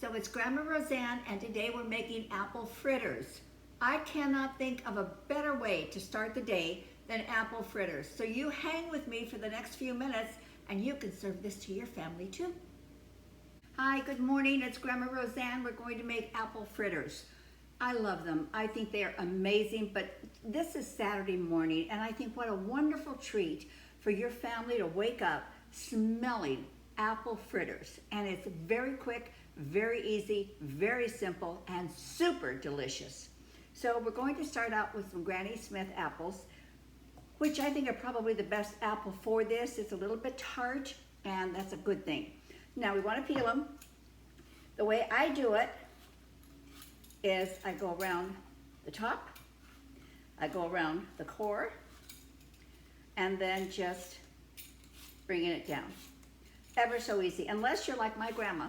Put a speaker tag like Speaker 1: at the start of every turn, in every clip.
Speaker 1: So it's Grandma Roseanne, and today we're making apple fritters. I cannot think of a better way to start the day than apple fritters. So you hang with me for the next few minutes and you can serve this to your family too. Hi, good morning. It's Grandma Roseanne. We're going to make apple fritters. I love them. I think they are amazing, but this is Saturday morning, and I think what a wonderful treat for your family to wake up smelling apple fritters. And it's very quick, very easy, very simple, and super delicious. So we're going to start out with some Granny Smith apples, which I think are probably the best apple for this. It's a little bit tart, and that's a good thing. Now we want to peel them. The way I do it is I go around the top, I go around the core, and then just bringing it down. Ever so easy, unless you're like my grandma.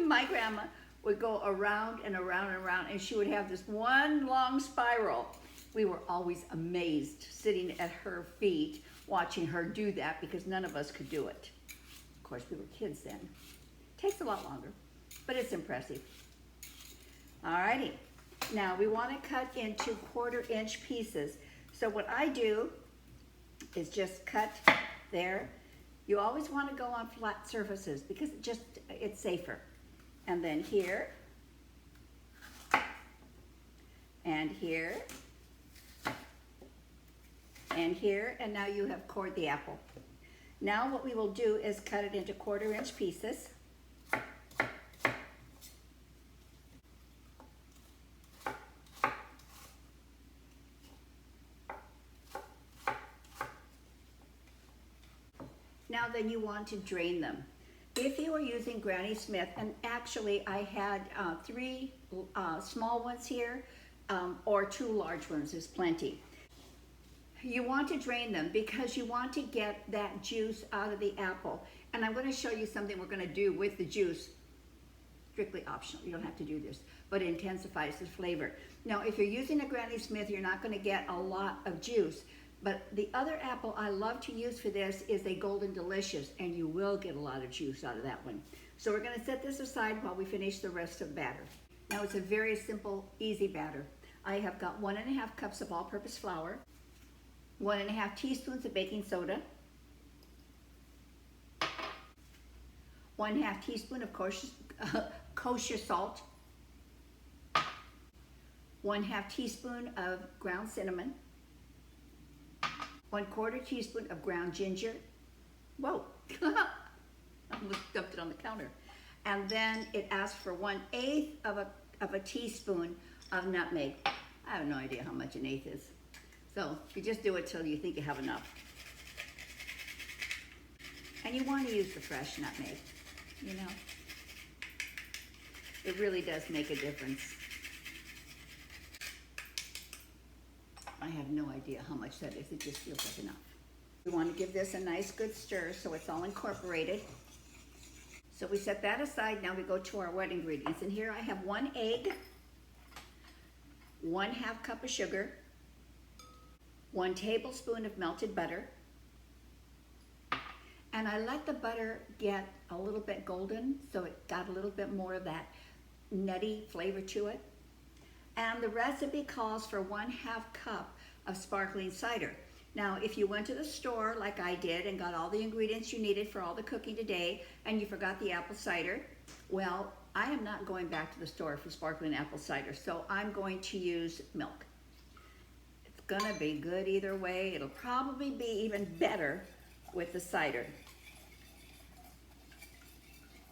Speaker 1: My grandma would go around and around and around, and she would have this one long spiral. We were always amazed sitting at her feet watching her do that because none of us could do it. Of course, we were kids then. Takes a lot longer, but it's impressive. Alrighty, now we want to cut into 1/4 inch pieces. So what I do is just cut there. You always want to go on flat surfaces because it's safer. And then here, and here, and here, and now you have cored the apple. Now what we will do is cut it into 1/4 inch pieces. Now then you want to drain them. If you are using Granny Smith, and actually I had 3 small ones here, or 2 large ones is plenty. You want to drain them because you want to get that juice out of the apple. And I'm going to show you something we're going to do with the juice. Strictly optional, you don't have to do this, but it intensifies the flavor. Now if you're using a Granny Smith, you're not going to get a lot of juice. But the other apple I love to use for this is a Golden Delicious, and you will get a lot of juice out of that one. So we're going to set this aside while we finish the rest of the batter. Now it's a very simple, easy batter. I have got 1½ cups of all-purpose flour, 1½ teaspoons of baking soda, 1/2 teaspoon of kosher salt, 1/2 teaspoon of ground cinnamon, 1/4 teaspoon of ground ginger. Whoa, I almost dumped it on the counter. And then it asks for 1/8 of a teaspoon of nutmeg. I have no idea how much 1/8 is. So you just do it till you think you have enough. And you want to use the fresh nutmeg, you know. It really does make a difference. I have no idea how much that is. It just feels like enough. We want to give this a nice good stir so it's all incorporated. So we set that aside. Now we go to our wet ingredients. And here I have 1 egg, 1/2 cup of sugar, 1 tablespoon of melted butter. And I let the butter get a little bit golden so it got a little bit more of that nutty flavor to it. And the recipe calls for 1/2 cup of sparkling cider. Now, if you went to the store like I did and got all the ingredients you needed for all the cooking today and you forgot the apple cider, well, I am not going back to the store for sparkling apple cider, so I'm going to use milk. It's gonna be good either way. It'll probably be even better with the cider.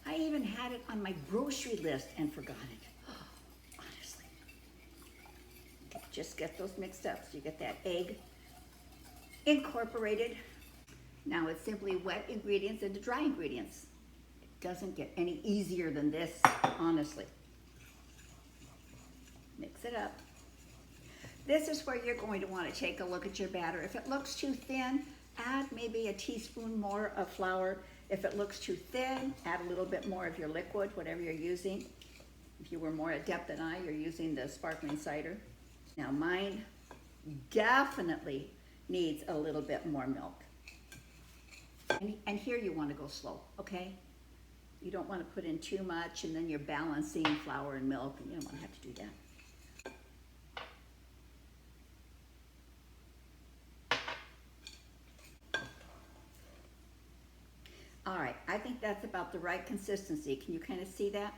Speaker 1: I even had it on my grocery list and forgot it. Honestly. Just get those mixed up so you get that egg incorporated. Now it's simply wet ingredients into dry ingredients. It doesn't get any easier than this, honestly. Mix it up. This is where you're going to want to take a look at your batter. If it looks too thin, add maybe a teaspoon more of flour. If it looks too thin, add a little bit more of your liquid, whatever you're using. If you were more adept than I, you're using the sparkling cider. Now mine definitely needs a little bit more milk. And here you want to go slow, okay? You don't want to put in too much and then you're balancing flour and milk, and you don't want to have to do that. All right, I think that's about the right consistency. Can you kind of see that?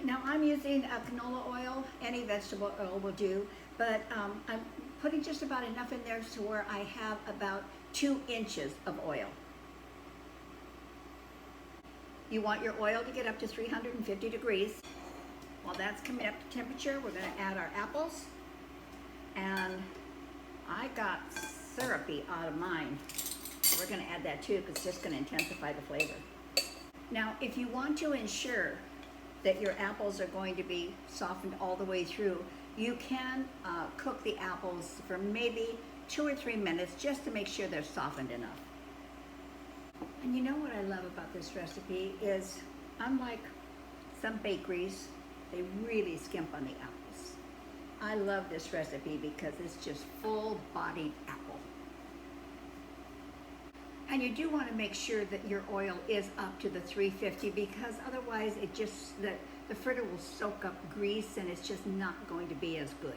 Speaker 1: Now I'm using canola oil, any vegetable oil will do, but I'm putting just about enough in there to where I have about 2 inches of oil. You want your oil to get up to 350 degrees. While that's coming up to temperature, we're going to add our apples. And I got syrupy out of mine. We're going to add that too because it's just going to intensify the flavor. Now, if you want to ensure that your apples are going to be softened all the way through, you can cook the apples for maybe 2 or 3 minutes just to make sure they're softened enough. And you know what I love about this recipe is, unlike some bakeries, they really skimp on the apples. I love this recipe because it's just full-bodied apple. And you do want to make sure that your oil is up to the 350 because otherwise it just, the fritter will soak up grease and it's just not going to be as good.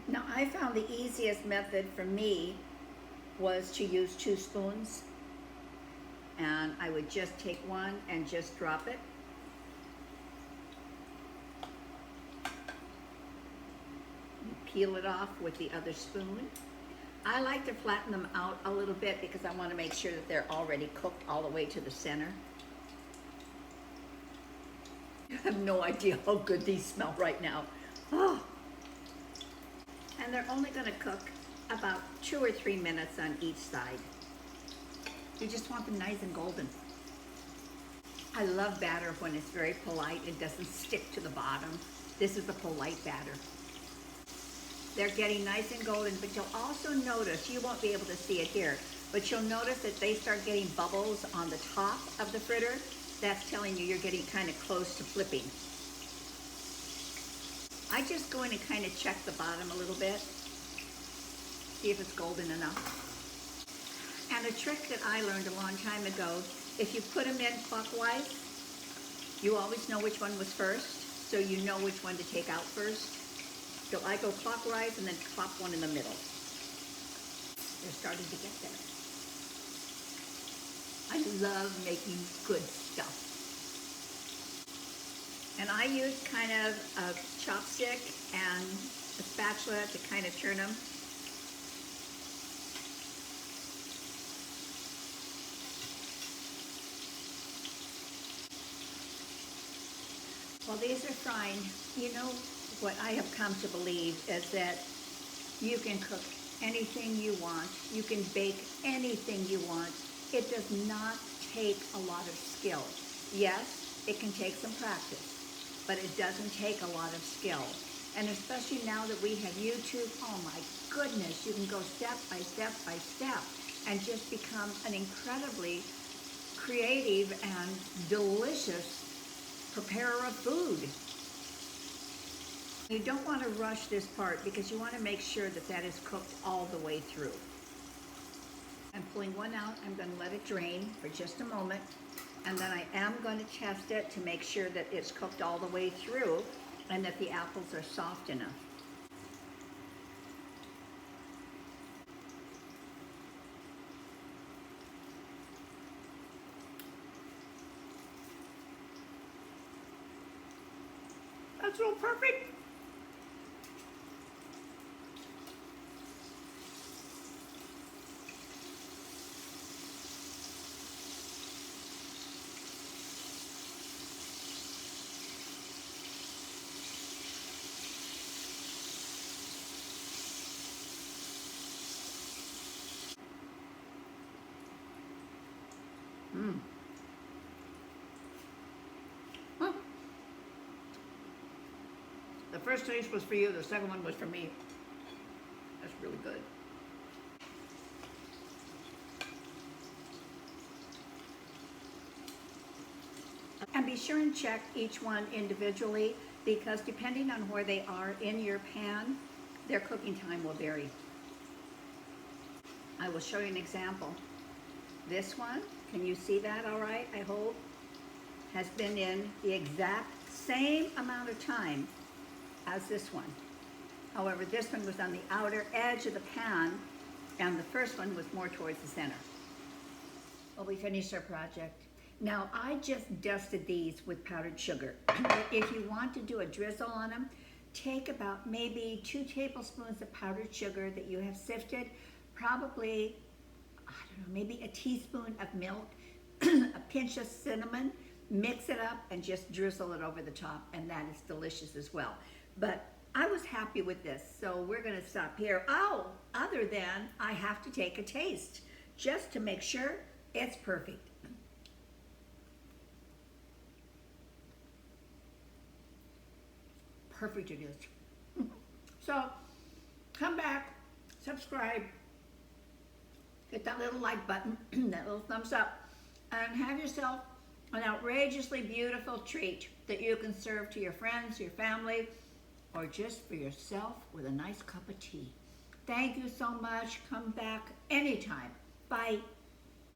Speaker 1: Now I found the easiest method for me was to use 2 spoons, and I would just take one and just drop it. Peel it off with the other spoon. I like to flatten them out a little bit because I want to make sure that they're already cooked all the way to the center. I have no idea how good these smell right now. Oh. And they're only going to cook about 2 or 3 minutes on each side. You just want them nice and golden. I love batter when it's very polite. It doesn't stick to the bottom. This is a polite batter. They're getting nice and golden, but you'll also notice, you won't be able to see it here, but you'll notice that they start getting bubbles on the top of the fritter. That's telling you you're getting kind of close to flipping. I just go in and kind of check the bottom a little bit, see if it's golden enough. And a trick that I learned a long time ago, if you put them in clockwise, you always know which one was first, so you know which one to take out first. So I go clockwise and then plop one in the middle. They're starting to get there. I love making good stuff. And I use kind of a chopstick and a spatula to kind of turn them. While these are frying, you know, what I have come to believe is that you can cook anything you want. You can bake anything you want. It does not take a lot of skill. Yes, it can take some practice, but it doesn't take a lot of skill. And especially now that we have YouTube, oh my goodness, you can go step by step by step and just become an incredibly creative and delicious preparer of food. You don't want to rush this part because you want to make sure that that is cooked all the way through. I'm pulling one out. I'm going to let it drain for just a moment, and then I am going to test it to make sure that it's cooked all the way through and that the apples are soft enough. That's real perfect. Huh. The first taste was for you, the second one was for me. That's really good. And be sure and check each one individually because depending on where they are in your pan, their cooking time will vary. I will show you an example. This one Can you see that all right, I hope? Has been in the exact same amount of time as this one. However, this one was on the outer edge of the pan, and the first one was more towards the center. Well, we finished our project. Now, I just dusted these with powdered sugar. If you want to do a drizzle on them, take about maybe 2 tablespoons of powdered sugar that you have sifted, probably, I don't know, maybe a teaspoon of milk, a pinch of cinnamon, mix it up and just drizzle it over the top, and that is delicious as well. But I was happy with this, so we're gonna stop here. Oh, other than I have to take a taste just to make sure it's perfect. Perfect it is. So come back, subscribe, hit that little like button, that little thumbs up, and have yourself an outrageously beautiful treat that you can serve to your friends, your family, or just for yourself with a nice cup of tea. Thank you so much. Come back anytime. Bye.